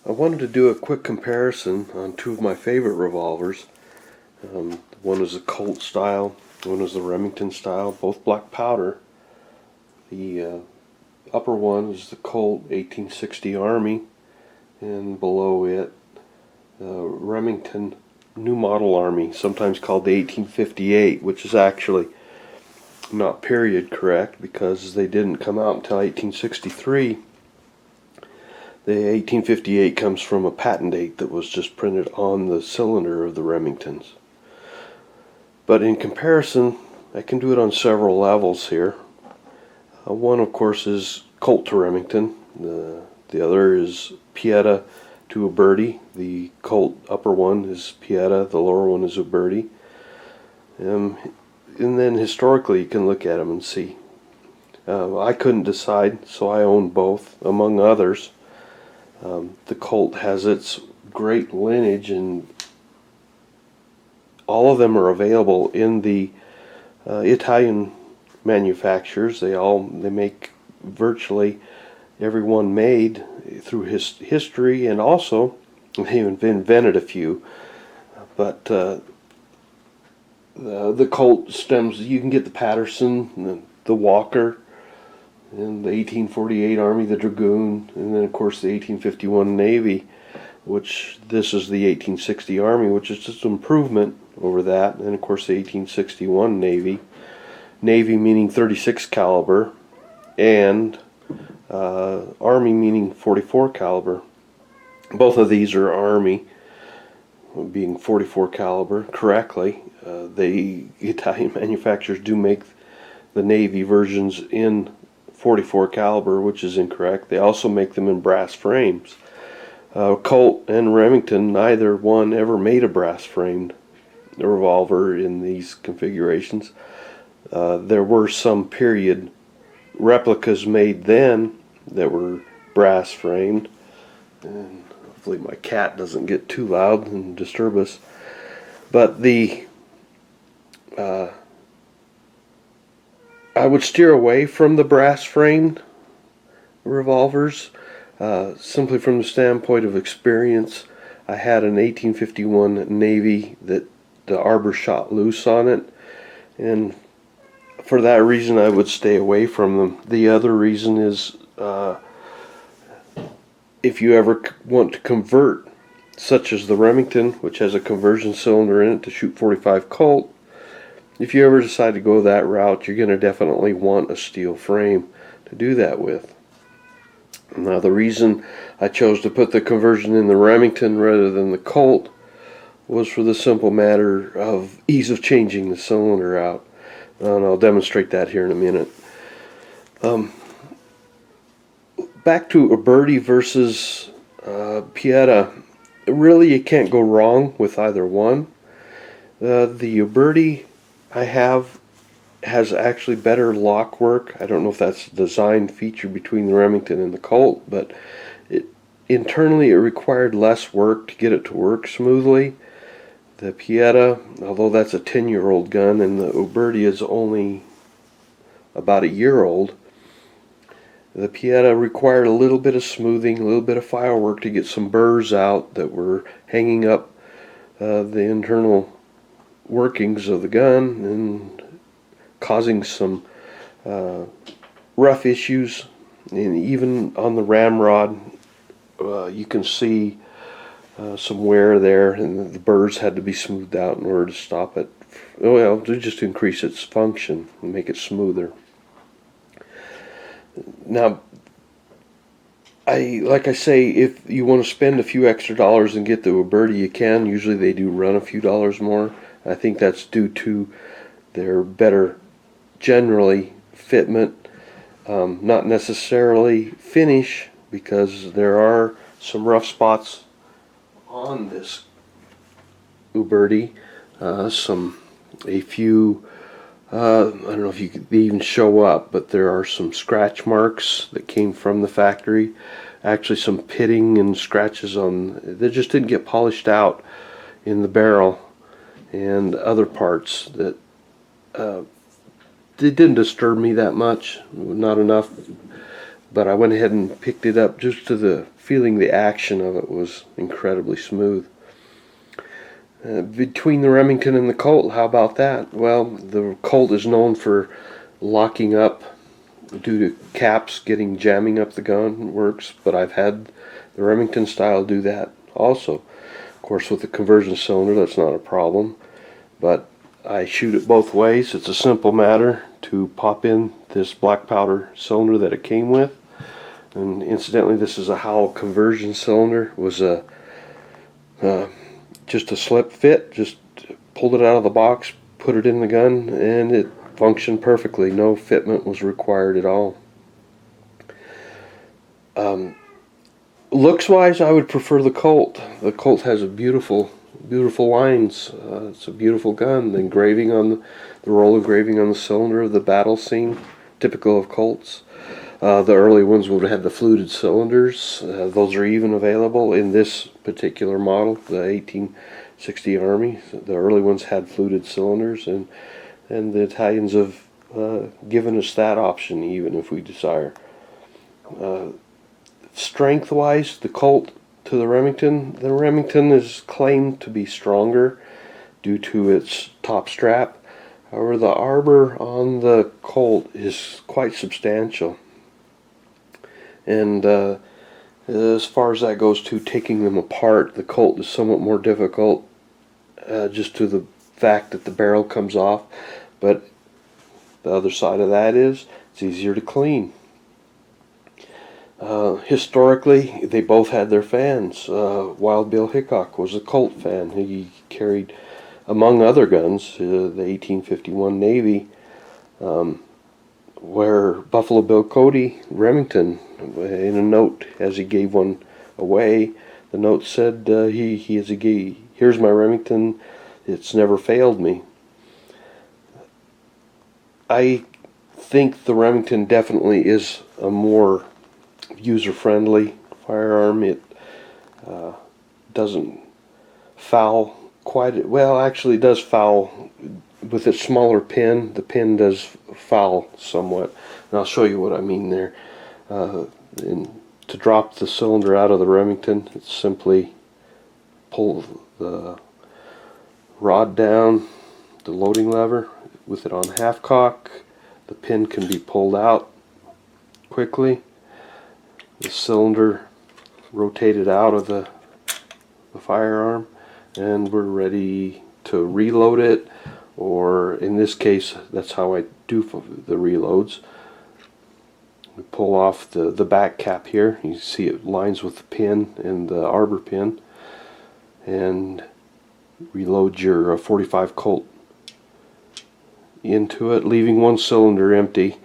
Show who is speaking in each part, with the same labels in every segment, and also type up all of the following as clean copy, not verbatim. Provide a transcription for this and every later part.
Speaker 1: I wanted to do a quick comparison on two of my favorite revolvers. One is the Colt style, one is the Remington style, both black powder. The upper one is the Colt 1860 Army, and below it, Remington New Model Army, sometimes called the 1858, which is actually not period correct because they didn't come out until 1863. The 1858 comes from a patent date that was just printed on the cylinder of the Remingtons. But in comparison, I can do it on several levels here. One, of course, is Colt to Remington. The other is Pietta to Uberti. The Colt upper one is Pietta, the lower one is Uberti. And then historically, you can look at them and see. I couldn't decide, so I own both, among others. The Colt has its great lineage, and all of them are available in the Italian manufacturers. They make virtually every one made through his history, and also they invented a few. But the Colt stems, you can get the Patterson, the Walker, and the 1848 Army, the Dragoon, and then of course the 1851 Navy, which this is the 1860 Army, which is just an improvement over that, and of course the 1861 Navy. Navy meaning 36 caliber, and Army meaning 44 caliber. Both of these are Army, being 44 caliber correctly. The Italian manufacturers do make the Navy versions in 44 caliber, which is incorrect. They also make them in brass frames. Colt and Remington, neither one ever made a brass framed revolver in these configurations. There were some period replicas made then that were brass framed, and hopefully my cat doesn't get too loud and disturb us. But I would steer away from the brass framed revolvers, simply from the standpoint of experience. I had an 1851 Navy that the arbor shot loose on it, and for that reason I would stay away from them. The other reason is if you ever want to convert, such as the Remington, which has a conversion cylinder in it to shoot .45 Colt, if you ever decide to go that route, you're going to definitely want a steel frame to do that with. Now, the reason I chose to put the conversion in the Remington rather than the Colt was for the simple matter of ease of changing the cylinder out. And I'll demonstrate that here in a minute. Back to Uberti versus Pietta. Really, you can't go wrong with either one. The Uberti I have has actually better lock work. I don't know if that's a design feature between the Remington and the Colt, but internally it required less work to get it to work smoothly. The Pietta, although that's a 10-year-old gun, and the Uberti is only about a year old, the Pietta required a little bit of smoothing, a little bit of file work to get some burrs out that were hanging up the internal workings of the gun and causing some rough issues. And even on the ramrod, you can see some wear there, and the burrs had to be smoothed out in order to stop it. Well, to just increase its function and make it smoother. Now, like I say, if you want to spend a few extra dollars and get the Uberti, you can. Usually they do run a few dollars more. I think that's due to their better, generally, fitment, not necessarily finish, because there are some rough spots on this Uberti. A few, I don't know if you could even show up, but there are some scratch marks that came from the factory. Actually, some pitting and scratches on, they just didn't get polished out in the barrel, and other parts that they didn't disturb me that much, not enough. but I went ahead and picked it up just to the feeling. The action of it was incredibly smooth. Between the Remington and the Colt, how about that? Well, the Colt is known for locking up due to caps jamming up the gun. Works, but I've had the Remington style do that also. Of course, with the conversion cylinder, that's not a problem, but I shoot it both ways. It's a simple matter to pop in this black powder cylinder that it came with. And incidentally, this is a Howell conversion cylinder. It was just a slip fit. Just pulled it out of the box, put it in the gun, and it functioned perfectly. No fitment was required at all. Looks wise, I would prefer the Colt. The Colt has a beautiful lines. It's a beautiful gun. The engraving on the roll engraving on the cylinder of the battle scene, typical of Colts. The early ones would have had the fluted cylinders. Those are even available in this particular model, the 1860 Army. The early ones had fluted cylinders, and the Italians have given us that option even if we desire. Strength-wise, the Colt to the Remington is claimed to be stronger due to its top strap. However, the arbor on the Colt is quite substantial. And as far as that goes to taking them apart, the Colt is somewhat more difficult just to the fact that the barrel comes off. But the other side of that is it's easier to clean. Historically, they both had their fans. Wild Bill Hickok was a Colt fan. He carried, among other guns, the 1851 Navy, where Buffalo Bill Cody, Remington, in a note as he gave one away, the note said, here's my Remington, it's never failed me. I think the Remington definitely is a more user-friendly firearm. It doesn't foul quite well. Actually, it does foul with its smaller pin. The pin does foul somewhat, and I'll show you what I mean there. To drop the cylinder out of the Remington, it's simply pull the rod down, the loading lever, with it on half cock. The pin can be pulled out quickly. The cylinder rotated out of the firearm, and we're ready to reload it, or in this case, that's how I do the reloads. We pull off the back cap here. You see it lines with the pin and the arbor pin, and reload your 45 Colt into it, leaving one cylinder empty.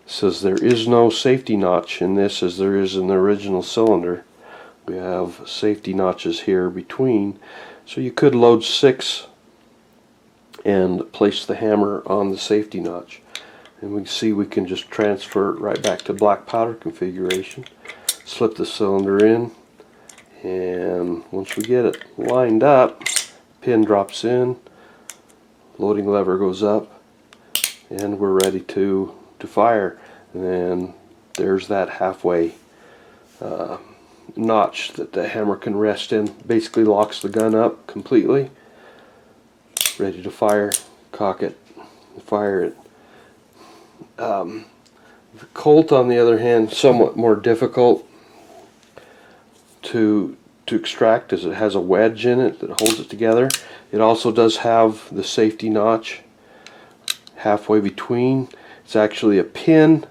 Speaker 1: It says there is no safety notch in this as there is in the original cylinder. We have safety notches here between, so you could load 6 and place the hammer on the safety notch, and we can see we can just transfer it right back to black powder configuration. Slip the cylinder in, and once we get it lined up, pin drops in, loading lever goes up, and we're ready to fire. And then there's that halfway notch that the hammer can rest in. Basically locks the gun up completely. Ready to fire, cock it, fire it. The Colt, on the other hand, somewhat more difficult to extract, as it has a wedge in it that holds it together. It also does have the safety notch halfway between. It's actually a pin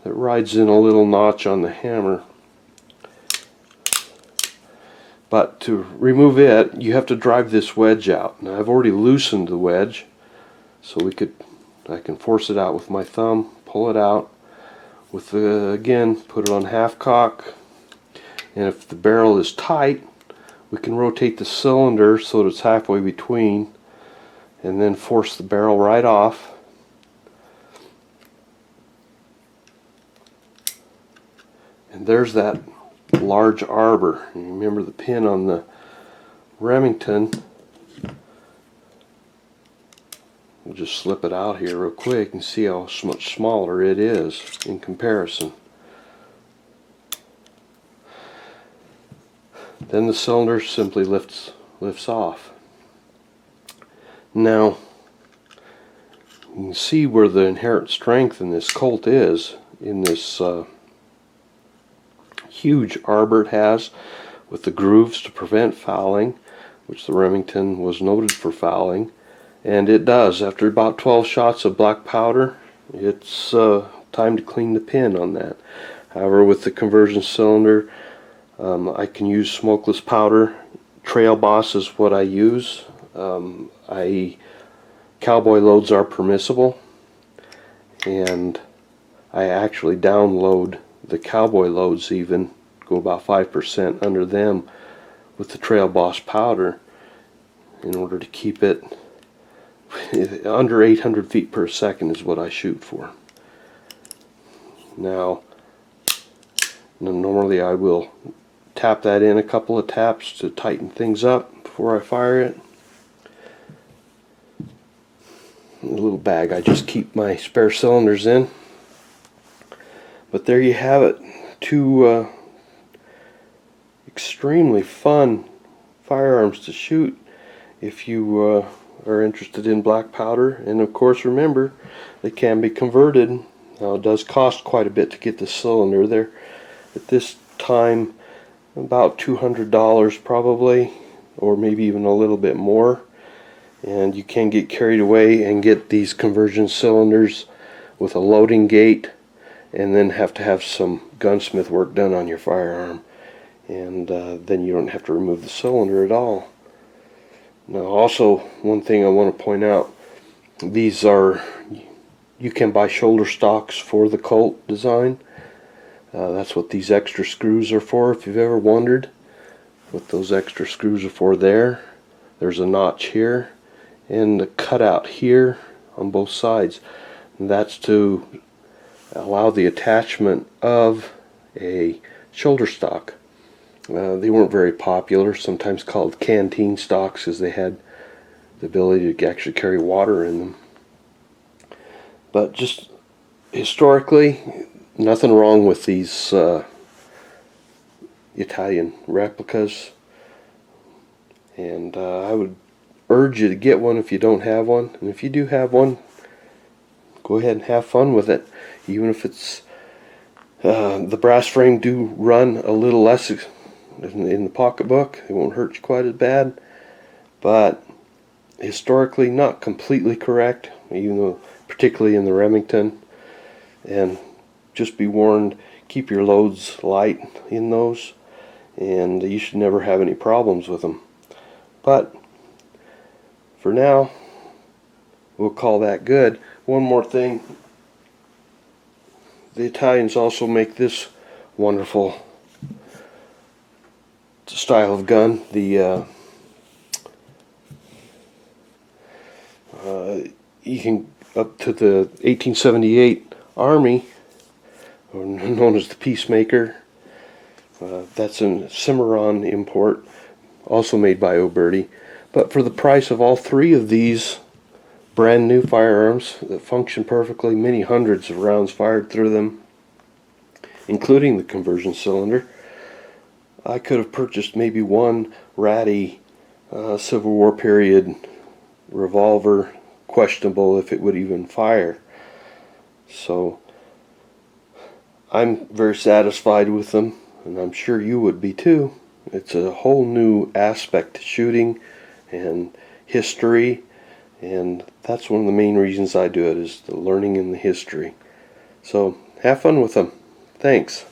Speaker 1: that rides in a little notch on the hammer. But to remove it, you have to drive this wedge out. Now I've already loosened the wedge, so I can force it out with my thumb, pull it out with again, put it on half cock, and if the barrel is tight, we can rotate the cylinder so that it's halfway between, and then force the barrel right off. And there's that large arbor. And remember the pin on the Remington. We'll just slip it out here real quick and see how much smaller it is in comparison. then the cylinder simply lifts off. Now you can see where the inherent strength in this Colt is, in this huge arbor it has with the grooves to prevent fouling, which the Remington was noted for fouling, and it does. After about 12 shots of black powder, it's time to clean the pin on that. However, with the conversion cylinder, I can use smokeless powder. Trail Boss is what I use. Cowboy loads are permissible, and I actually download the cowboy loads, even go about 5% under them with the Trail Boss powder, in order to keep it under 800 feet per second is what I shoot for. Now normally I will tap that in a couple of taps to tighten things up before I fire it. In a little bag I just keep my spare cylinders in. But there you have it, two extremely fun firearms to shoot if you are interested in black powder. And of course, remember, they can be converted. Now, it does cost quite a bit to get the cylinder. There at this time about $200 probably, or maybe even a little bit more. And you can get carried away and get these conversion cylinders with a loading gate, and then have to have some gunsmith work done on your firearm, and then you don't have to remove the cylinder at all. Now, also, one thing I want to point out, these are, you can buy shoulder stocks for the Colt design. That's what these extra screws are for, if you've ever wondered what those extra screws are for. There's a notch here and a cutout here on both sides, and that's to allow the attachment of a shoulder stock. They weren't very popular, sometimes called canteen stocks, because they had the ability to actually carry water in them. But just historically, nothing wrong with these Italian replicas, and I would urge you to get one if you don't have one, and if you do have one, go ahead and have fun with it. Even if it's the brass frame do run a little less in the pocketbook, it won't hurt you quite as bad, but historically not completely correct, even though particularly in the Remington. And just be warned, keep your loads light in those, and you should never have any problems with them. But for now, we'll call that good. One more thing, the Italians also make this wonderful style of gun, the you can up to the 1878 Army, or known as the Peacemaker. That's a Cimarron import, also made by Uberti. But for the price of all three of these brand new firearms that function perfectly, many hundreds of rounds fired through them, including the conversion cylinder, I could have purchased maybe one ratty Civil War period revolver, questionable if it would even fire. So I'm very satisfied with them, and I'm sure you would be too. It's a whole new aspect to shooting and history, and that's one of the main reasons I do it, is the learning in the history. So have fun with them. Thanks.